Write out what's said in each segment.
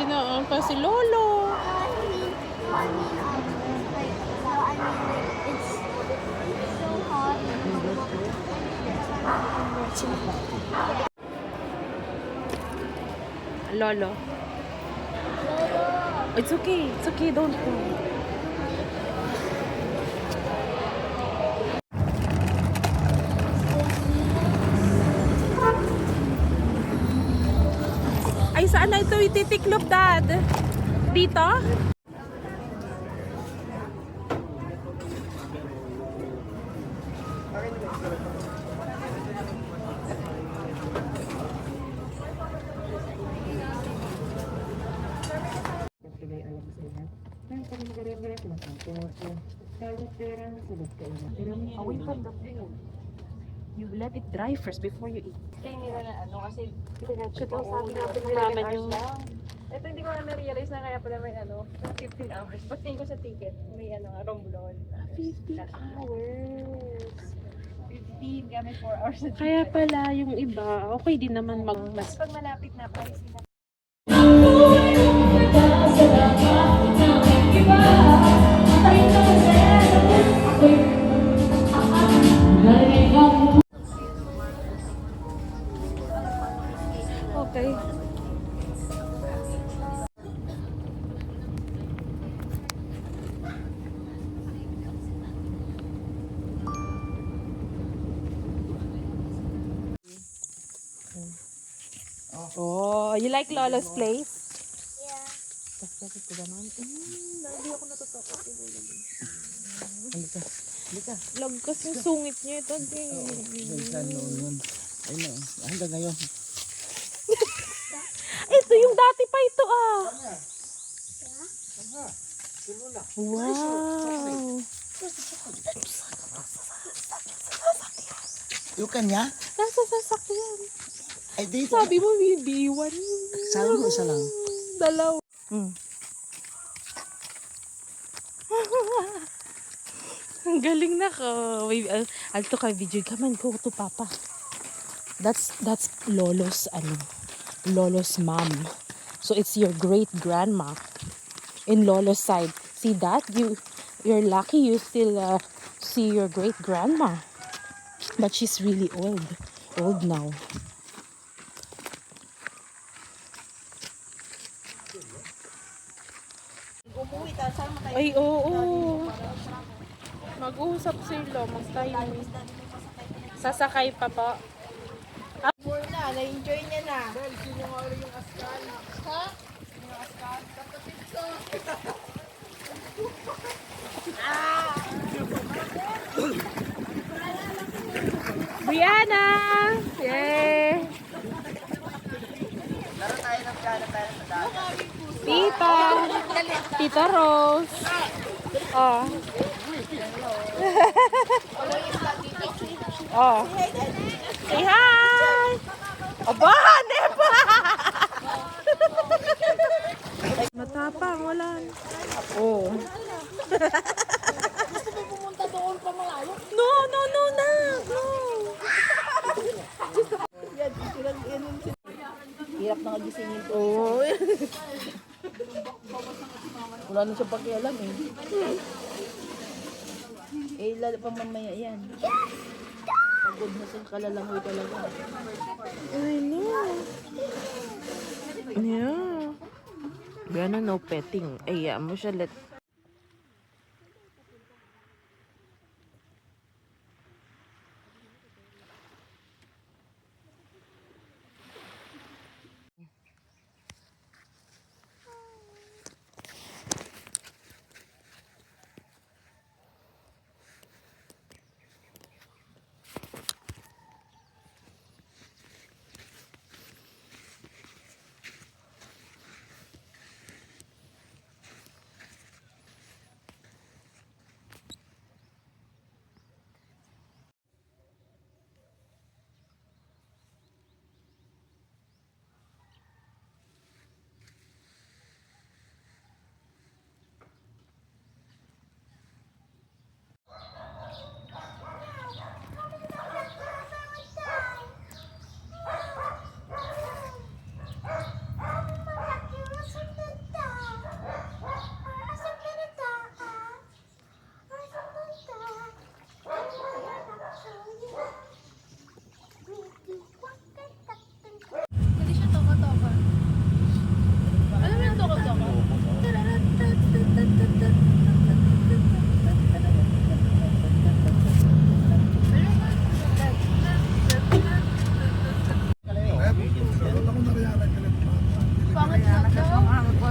Pinaan pa si Lolo. It's so hot. Lolo. It's okay. It's okay. Don't go. Ay, saan na ito ititiklop, Dad? Dito? Away from the food. You let it dry first before you eat. Kaya nila na ano kasi pinag-check Ito, ako. sabi nga po 11 namin hours yung- lang. Ito hindi ko na na-realize na kaya pala may 15 hours. Pagtingin ko sa ticket, may romblon. 15 hours. 15 gamit 4 hours na ticket. Kaya pala yung iba, okay din naman Mas pag malapit na, price nila. Okay. Oh, you like Lolo's place? Yeah. Lagkas yung sungit niya ito. Hanggang ngayon. Ito yung dati pa ito ah. Wow. Yung kanya? Nasa sasakyan. Ay, dito. Sabi mo may B1. Sabi mo isa lang. Dalaw. Ang galing na ko. I'll took a video. Come on, go to Papa. That's Lolo's mom. So it's your great grandma in Lolo's side. See that? You're lucky you still see your great grandma. But she's really old now. Ay, oo. Mag-uusap sila, mag-timing. Sasakay pa po. More na, na-enjoy niya na. Dahil sino nga ulit yung askan? Ha? Yung askan? Kapatid ko. Brianna! Yay! Laro tayo ng piano tayo sa dagat. Tita! Tita Rose! Oh. Oh. Say hi! Aba, Nepa! Matapang, wala. Oh. Gusto mo pumunta doon pa malayo? No, no, no, no, no. Hirap na kagisingin to. Oh. Wala na siyang pakialam eh. Eh, lalo pa mamaya yan. Pagod na siyang kalalangoy talaga. I know. Yeah. Gana no petting. Ay, mo siya let.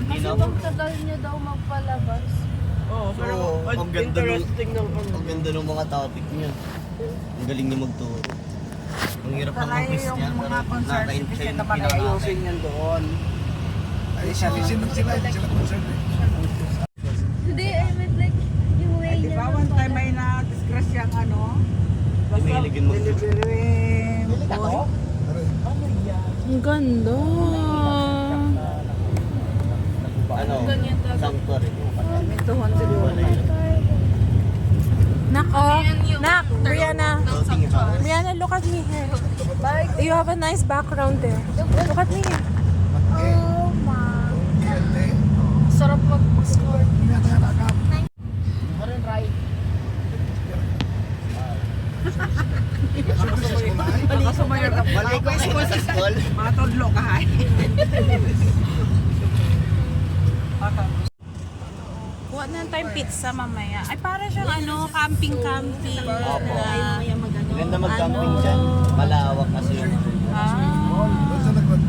Kasi pagtagal niya daw magpalabas. Oo, pero Oo, ang ganda interesting ng ano. Ang ganda ng mga topic niya. Ang galing niya magturo. Ang hirap ng Kaya quiz yung niya. mga Pero concerns nakaka-enjoy kasi ng naman ay pinaka- ayusin yan doon. Ay, sinisin lang sila, hindi sila concerned eh. Hindi, I meant like, yung way Ay, di niya. ba, one time ay na-disgrace yung ano? Hindi mahiligin mo. Delivery boy. Ang ganda. Ano? Sanctuary. May 200 yun. Nak, oh. Nak, Brianna. Floating house. Brianna, look at me here. You have a nice background there. Look at me here. Oh, ma. Sarap mag-score. Baka sumayo ka. Balik ko sa school. Mga todlo ka hay. Kuha na tayong pizza mamaya. Ay, para siyang ano, camping-camping. Opo. Na, Maganda mag-camping dyan. Malawak kasi yung Doon sa nagpag.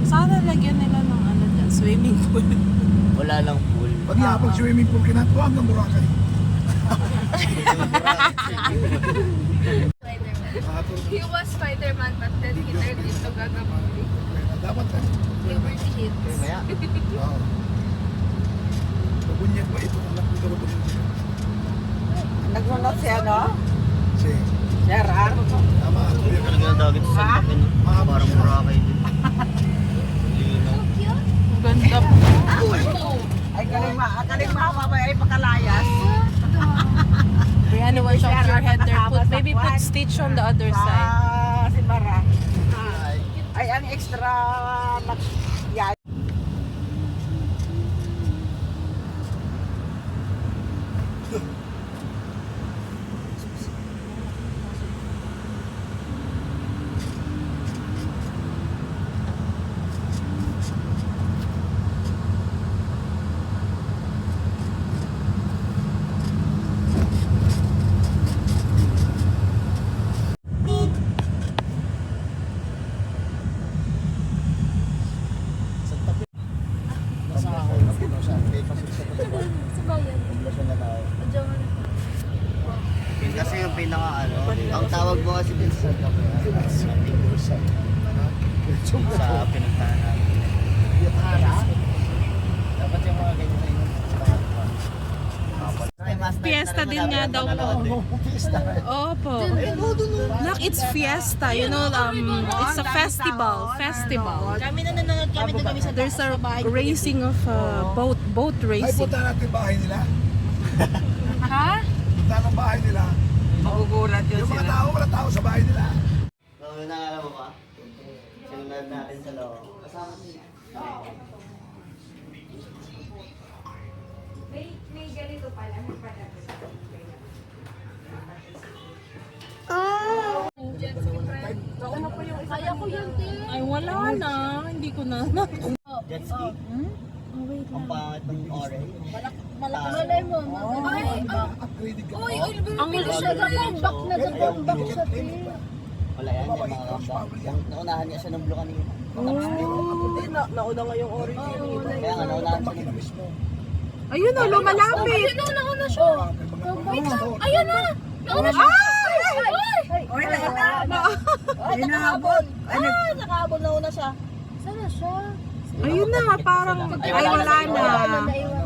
sana lagyan nila ng ano dyan, swimming pool. wala lang pool. Pag yapag swimming pool, kinatuwa hanggang Boracay. He was Spider-Man, but then he turned into Gagamuli. Dapat ka. Puberty hits. Kaya, Oo. Pabunyag pa ito, anak ko ito. Nagmunot si ano? Si, Sir R. tama. hindi talaga ang dagit sa Santa Fe. no? Parang Boracay din. Linaw. Ang ganda. Ay, kaling mahaba ay pakalayas. Brianna, watch out your head there. Maybe put stitch on the other side. Si Mara. Ay, ang extra yan. Nasa ako. Sa bayan. Poblasyon na tao. Andiyan mo na. Yun kasi yung pinaka ano. Ang tawag mo kasi din sa Santa Fe. Sa pinuntahan namin. Dapat yung mga ganyan na yun. Fiesta din nga daw po. Opo. Nak, it's fiesta. You know, it's a festival. Kami na nanonood kami doon kami sa There's a racing of boat Ay, racing. punta natin bahay nila. Ha? Punta ng bahay nila. Magugulat yun Yung mga sila. tao, wala tao sa bahay nila. So, yun naalala mo ba? Sinunod natin sa loob. Kasama siya. May ganito pala. Kaya ko yun, te. Ay, wala na. Hindi ko na. Jet ski. Ang pangit ng orange. Malay mo. Ay, Upgraded ka. uy, ang bilis siya nag-comeback na nag-comeback siya, te. Wala yan, yung mga kamba. Yung naunahan niya siya ng blue kanina. Hindi, nauna nga yung orange. Kaya nga, naunahan siya ng Mismo. Ayun na, lumalapit. Ayun na, nauna siya. Wait lang, ayun na. Nauna siya. Oy, ay, nakahabol. Ay, nakahabol na una siya. Sana siya? Ayun na, parang, ay wala na. Naiwan